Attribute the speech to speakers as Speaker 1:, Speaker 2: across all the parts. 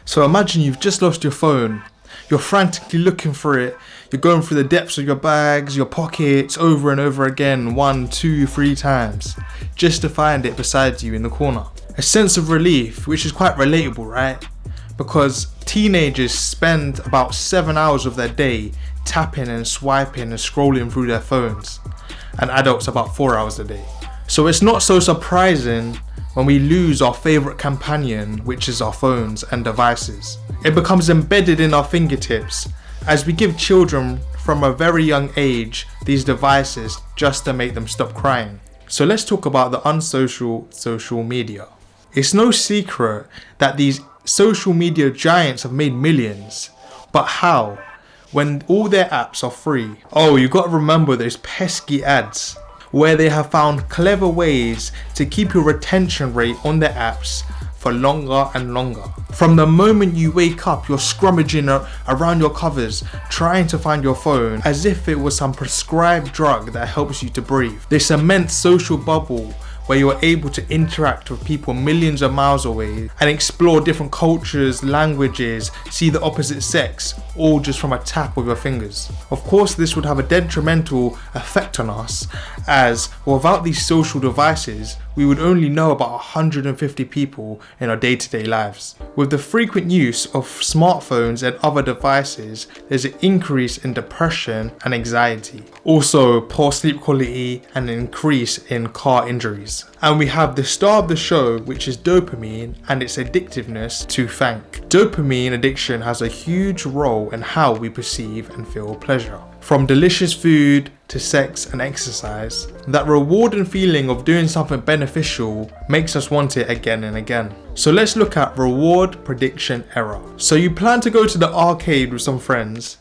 Speaker 1: So imagine you've just lost your phone. You're frantically looking for it. You're going through the depths of your bags, your pockets, over and over again, 1, 2, 3 times, just to find it beside you in the corner. A sense of relief, which is quite relatable, right? Because teenagers spend about 7 hours of their day tapping and swiping and scrolling through their phones, and adults about 4 hours a day. So it's not so surprising when we lose our favourite companion, which is our phones and devices. It becomes embedded in our fingertips as we give children from a very young age these devices just to make them stop crying. So let's talk about the unsocial social media. It's no secret that these social media giants have made millions, but how? When all their apps are free. Oh, you got to remember those pesky ads where they have found clever ways to keep your retention rate on their apps for longer and longer. From the moment you wake up, you're scrummaging around your covers, trying to find your phone as if it was some prescribed drug that helps you to breathe. This immense social bubble where you're able to interact with people millions of miles away and explore different cultures, languages, see the opposite sex, all just from a tap of your fingers. Of course, this would have a detrimental effect on us, as without these social devices, we would only know about 150 people in our day-to-day lives. With the frequent use of smartphones and other devices, there's an increase in depression and anxiety. Also, poor sleep quality and an increase in car injuries. And we have the star of the show, which is dopamine and its addictiveness to thank. Dopamine addiction has a huge role in how we perceive and feel pleasure. From delicious food to sex and exercise, that rewarding feeling of doing something beneficial makes us want it again and again. So let's look at reward prediction error. So you plan to go to the arcade with some friends,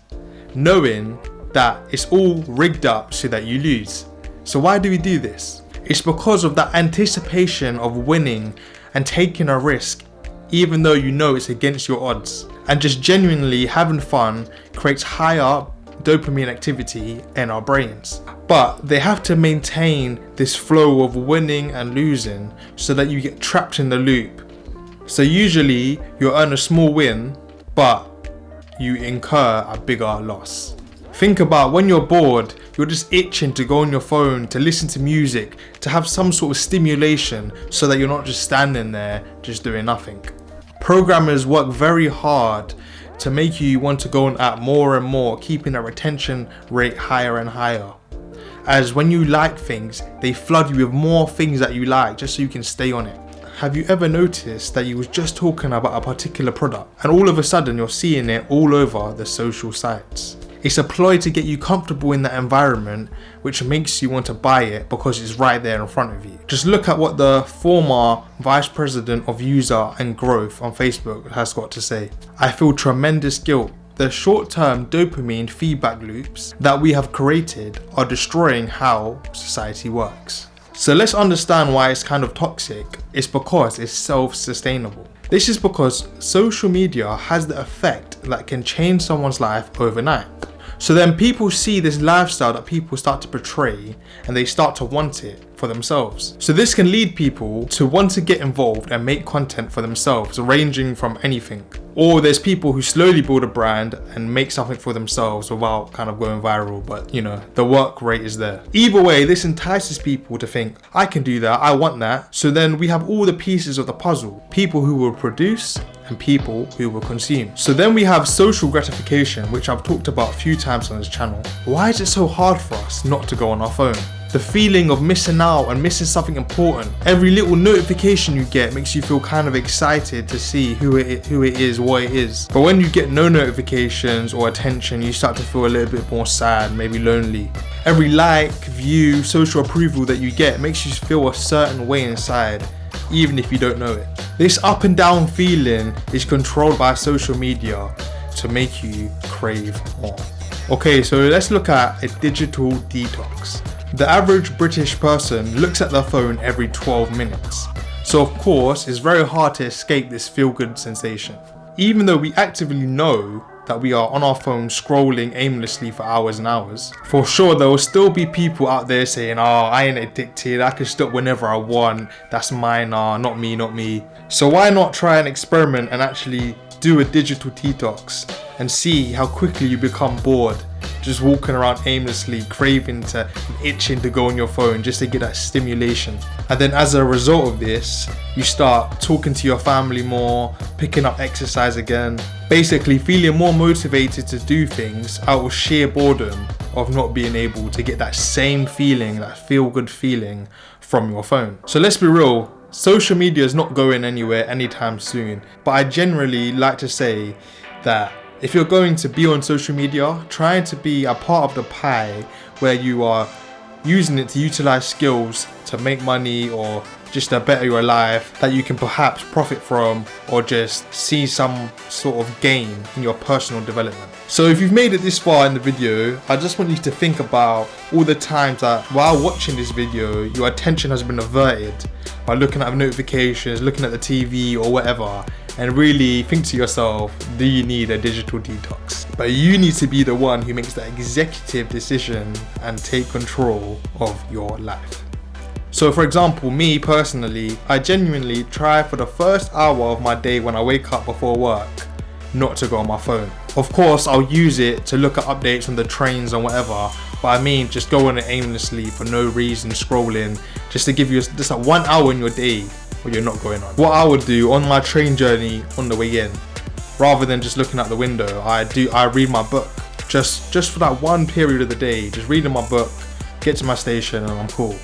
Speaker 1: knowing that it's all rigged up so that you lose. So why do we do this? It's because of that anticipation of winning and taking a risk, even though you know it's against your odds. And just genuinely having fun creates higher dopamine activity in our brains. But they have to maintain this flow of winning and losing so that you get trapped in the loop. So usually you earn a small win, but you incur a bigger loss. Think about when you're bored, you're just itching to go on your phone, to listen to music, to have some sort of stimulation so that you're not just standing there just doing nothing. Programmers work very hard to make you want to go on app more and more, keeping that retention rate higher and higher. As when you like things, they flood you with more things that you like just so you can stay on it. Have you ever noticed that you was just talking about a particular product and all of a sudden you're seeing it all over the social sites? It's a ploy to get you comfortable in that environment, which makes you want to buy it because it's right there in front of you. Just look at what the former Vice President of User and Growth on Facebook has got to say. I feel tremendous guilt. The short-term dopamine feedback loops that we have created are destroying how society works. So let's understand why it's kind of toxic. It's because it's self-sustainable. This is because social media has the effect that can change someone's life overnight. So then people see this lifestyle that people start to portray and they start to want it for themselves. So this can lead people to want to get involved and make content for themselves, ranging from anything. Or there's people who slowly build a brand and make something for themselves without kind of going viral, but you know, the work rate is there. Either way, this entices people to think, I can do that, I want that. So then we have all the pieces of the puzzle. People who will produce and people who will consume. So then we have social gratification, which I've talked about a few times on this channel. Why is it so hard for us not to go on our phone? The feeling of missing out and missing something important. Every little notification you get makes you feel kind of excited to see who it is, what it is. But when you get no notifications or attention, you start to feel a little bit more sad, maybe lonely. Every like, view, social approval that you get makes you feel a certain way inside, even if you don't know it. This up and down feeling is controlled by social media to make you crave more. Okay, so let's look at a digital detox. The average British person looks at their phone every 12 minutes. So of course, it's very hard to escape this feel-good sensation. Even though we actively know that we are on our phone scrolling aimlessly for hours and hours, for sure there will still be people out there saying, oh, I ain't addicted, I can stop whenever I want, that's mine, not me. So why not try an experiment and actually do a digital detox and see how quickly you become bored, just walking around aimlessly, craving to, itching to go on your phone just to get that stimulation. And then as a result of this, you start talking to your family more, picking up exercise again, basically feeling more motivated to do things out of sheer boredom of not being able to get that same feeling, that feel-good feeling from your phone. So let's be real, social media is not going anywhere anytime soon, but I generally like to say that if you're going to be on social media, try to be a part of the pie where you are using it to utilize skills to make money or just to better your life that you can perhaps profit from or just see some sort of gain in your personal development. So if you've made it this far in the video, I just want you to think about all the times that while watching this video, your attention has been averted by looking at notifications, looking at the TV or whatever, and really think to yourself, do you need a digital detox? But you need to be the one who makes that executive decision and take control of your life. So for example, me personally, I genuinely try for the first hour of my day when I wake up before work, not to go on my phone. Of course, I'll use it to look at updates on the trains and whatever, but I mean just go on it aimlessly for no reason, scrolling, just to give you just like 1 hour in your day where you're not going on. What I would do on my train journey on the way in, rather than just looking out the window, I read my book. Just for that one period of the day, just reading my book, get to my station and I'm cool.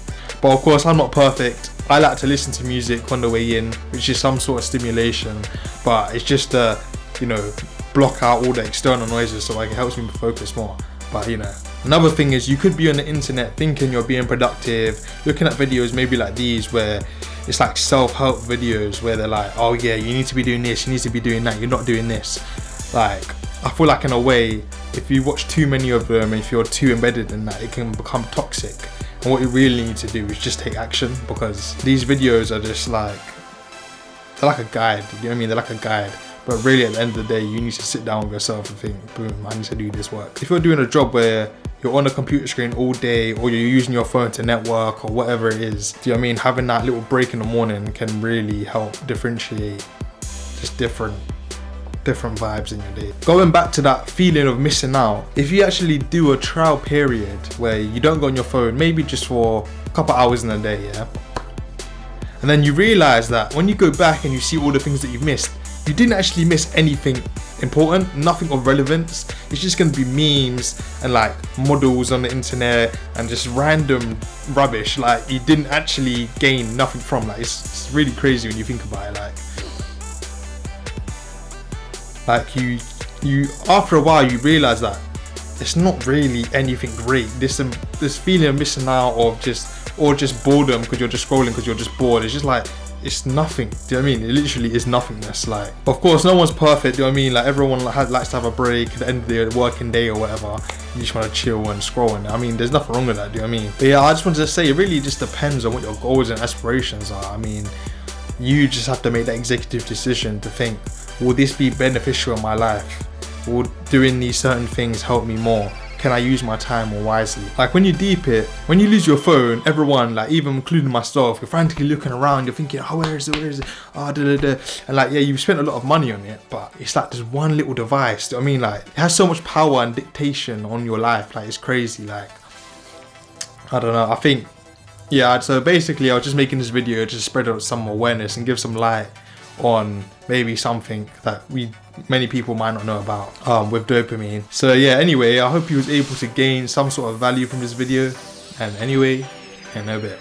Speaker 1: But of course, I'm not perfect. I like to listen to music on the way in, which is some sort of stimulation, but it's just to, block out all the external noises so like it helps me focus more. But another thing is you could be on the internet thinking you're being productive, looking at videos maybe like these where it's like self-help videos where they're like, oh yeah, you need to be doing this, you need to be doing that, you're not doing this. Like, I feel like in a way, if you watch too many of them, if you're too embedded in that, it can become toxic. And what you really need to do is just take action, because these videos are just like, they're like a guide, you know what I mean? They're like a guide. But really at the end of the day, you need to sit down with yourself and think, boom, I need to do this work. If you're doing a job where you're on a computer screen all day or you're using your phone to network or whatever it is, do you know what I mean? Having that little break in the morning can really help differentiate just different vibes in your day. Going back to that feeling of missing out, if you actually do a trial period where you don't go on your phone, maybe just for a couple hours in a day, yeah? And then you realize that when you go back and you see all the things that you've missed, you didn't actually miss anything important, nothing of relevance. It's just going to be memes and like models on the internet and just random rubbish. Like you didn't actually gain nothing from. Like it's really crazy when you think about it. Like you after a while you realize that it's not really anything great. This feeling of missing out or just boredom because you're just scrolling because you're just bored. It's just like, it's nothing. Do you know what I mean? It literally is nothingness. Like, of course, no one's perfect. Do you know what I mean? Like, everyone likes to have a break at the end of the working day or whatever. You just want to chill and scroll. And I mean, there's nothing wrong with that. Do you know what I mean? But yeah, I just wanted to say, it really just depends on what your goals and aspirations are. I mean, you just have to make that executive decision to think, will this be beneficial in my life? Will doing these certain things help me more? Can I use my time more wisely? Like when you deep it, when you lose your phone, everyone, like even including myself, you're frantically looking around, you're thinking, oh, where is it? Oh, and like, yeah, you've spent a lot of money on it, but it's like this one little device. Do you know what I mean? Like it has so much power and dictation on your life. Like it's crazy. Like, I don't know. I think, yeah, so basically I was just making this video to spread out some awareness and give some light on maybe something that many people might not know about with dopamine. So yeah, anyway, I hope you was able to gain some sort of value from this video, and anyway, in a bit.